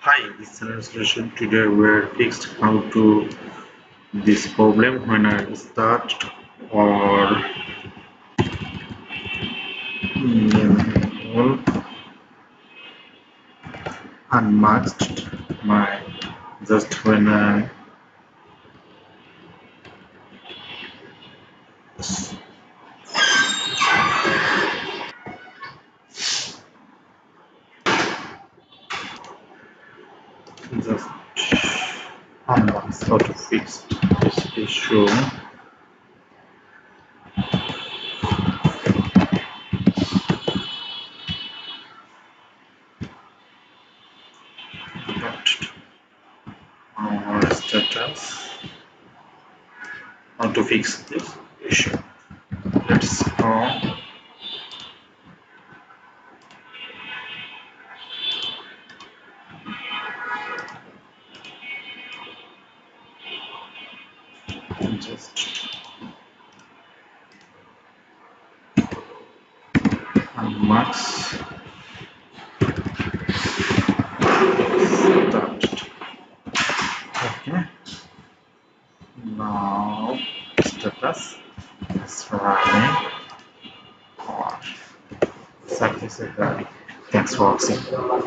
Hi, this is an solution. Today we're fixed how to this problem when I start or enable unmasked my just when I just unmask how to fix this issue. Our status how to fix this issue. Let's go. Just unmask started. Okay, now status is running or successfully. Thanks for watching.